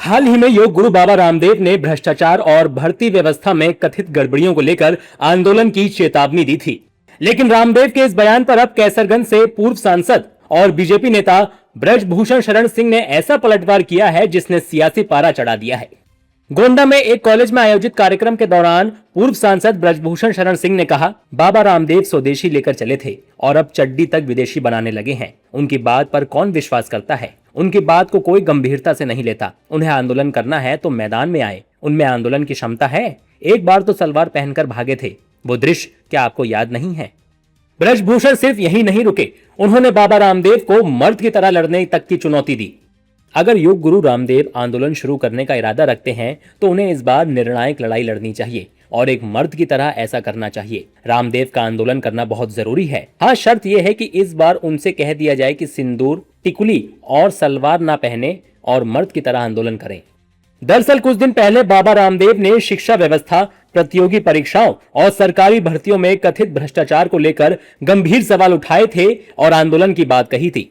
हाल ही में योग गुरु बाबा रामदेव ने भ्रष्टाचार और भर्ती व्यवस्था में कथित गड़बड़ियों को लेकर आंदोलन की चेतावनी दी थी। लेकिन रामदेव के इस बयान पर अब कैसरगंज से पूर्व सांसद और बीजेपी नेता ब्रजभूषण शरण सिंह ने ऐसा पलटवार किया है जिसने सियासी पारा चढ़ा दिया है। गोंडा में एक कॉलेज में आयोजित कार्यक्रम के दौरान पूर्व सांसद ब्रजभूषण शरण सिंह ने कहा, बाबा रामदेव स्वदेशी लेकर चले थे और अब चड्डी तक विदेशी बनाने लगे हैं। उनकी बात पर कौन विश्वास करता है? उनकी बात को कोई गंभीरता से नहीं लेता। उन्हें आंदोलन करना है तो मैदान में आए, उनमें आंदोलन की क्षमता है। एक बार तो सलवार पहनकर भागे थे, वो दृश्य क्या आपको याद नहीं है? ब्रजभूषण सिर्फ यही नहीं रुके, उन्होंने बाबा रामदेव को मर्द की तरह लड़ने तक की चुनौती दी। अगर योग गुरु रामदेव आंदोलन शुरू करने का इरादा रखते हैं तो उन्हें इस बार निर्णायक लड़ाई लड़नी चाहिए और एक मर्द की तरह ऐसा करना चाहिए। रामदेव का आंदोलन करना बहुत जरूरी है। हाँ, शर्त यह है कि इस बार उनसे कह दिया जाए कि सिंदूर, टिकुली और सलवार ना पहने और मर्द की तरह आंदोलन करें। दरअसल कुछ दिन पहले बाबा रामदेव ने शिक्षा व्यवस्था, प्रतियोगी परीक्षाओं और सरकारी भर्तियों में कथित भ्रष्टाचार को लेकर गंभीर सवाल उठाए थे और आंदोलन की बात कही थी।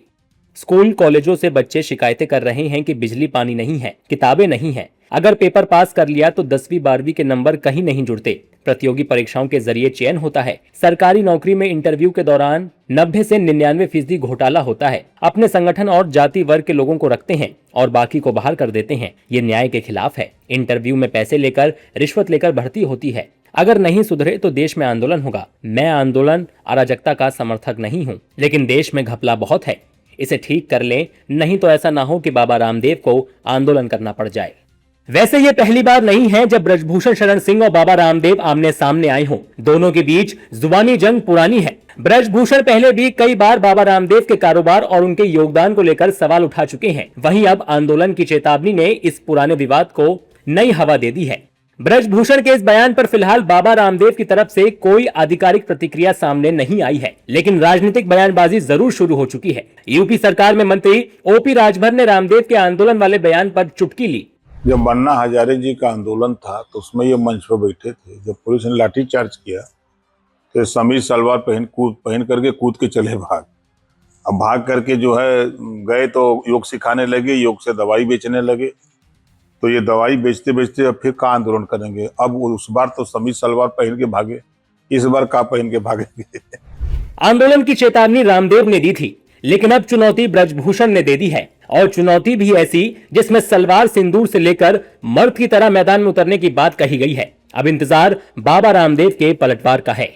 स्कूल कॉलेजों से बच्चे शिकायतें कर रहे हैं कि बिजली पानी नहीं है, किताबें नहीं है। अगर पेपर पास कर लिया तो 10वीं 12वीं के नंबर कहीं नहीं जुड़ते। प्रतियोगी परीक्षाओं के जरिए चयन होता है। सरकारी नौकरी में इंटरव्यू के दौरान 90 से 99% घोटाला होता है। अपने संगठन और जाति वर्ग के लोगों को रखते हैं और बाकी को बाहर कर देते हैं। ये न्याय के खिलाफ है। इंटरव्यू में पैसे लेकर, रिश्वत लेकर भर्ती होती है। अगर नहीं सुधरे तो देश में आंदोलन होगा। मैं आंदोलन, अराजकता का समर्थक नहीं हूँ, लेकिन देश में घपला बहुत है। इसे ठीक कर लें, नहीं तो ऐसा ना हो कि बाबा रामदेव को आंदोलन करना पड़ जाए। वैसे ये पहली बार नहीं है जब ब्रजभूषण शरण सिंह और बाबा रामदेव आमने सामने आए हों। दोनों के बीच जुबानी जंग पुरानी है। ब्रजभूषण पहले भी कई बार बाबा रामदेव के कारोबार और उनके योगदान को लेकर सवाल उठा चुके हैं। वहीं अब आंदोलन की चेतावनी ने इस पुराने विवाद को नई हवा दे दी है। ब्रजभूषण के इस बयान पर फिलहाल बाबा रामदेव की तरफ से कोई आधिकारिक प्रतिक्रिया सामने नहीं आई है, लेकिन राजनीतिक बयानबाजी जरूर शुरू हो चुकी है। यूपी सरकार में मंत्री ओपी राजभर ने रामदेव के आंदोलन वाले बयान पर चुटकी ली। जब मन्ना हजारे जी का आंदोलन था तो उसमें ये मंच पर बैठे थे। जब पुलिस ने लाठीचार्ज किया तो समीज सलवार पहन करके कूद के चले भाग। अब भाग करके जो है गए तो योग सिखाने लगे, योग से दवाई बेचने लगे। तो ये दवाई बेचते बेचते अब फिर का आंदोलन करेंगे? अब उस बार तो समीज सलवार पहन के भागे, इस बार का पहन के भागेंगे? आंदोलन की चेतावनी रामदेव ने दी थी, लेकिन अब चुनौती ब्रजभूषण ने दे दी है, और चुनौती भी ऐसी जिसमें सलवार, सिंदूर से लेकर मर्द की तरह मैदान में उतरने की बात कही गई है। अब इंतजार बाबा रामदेव के पलटवार का है।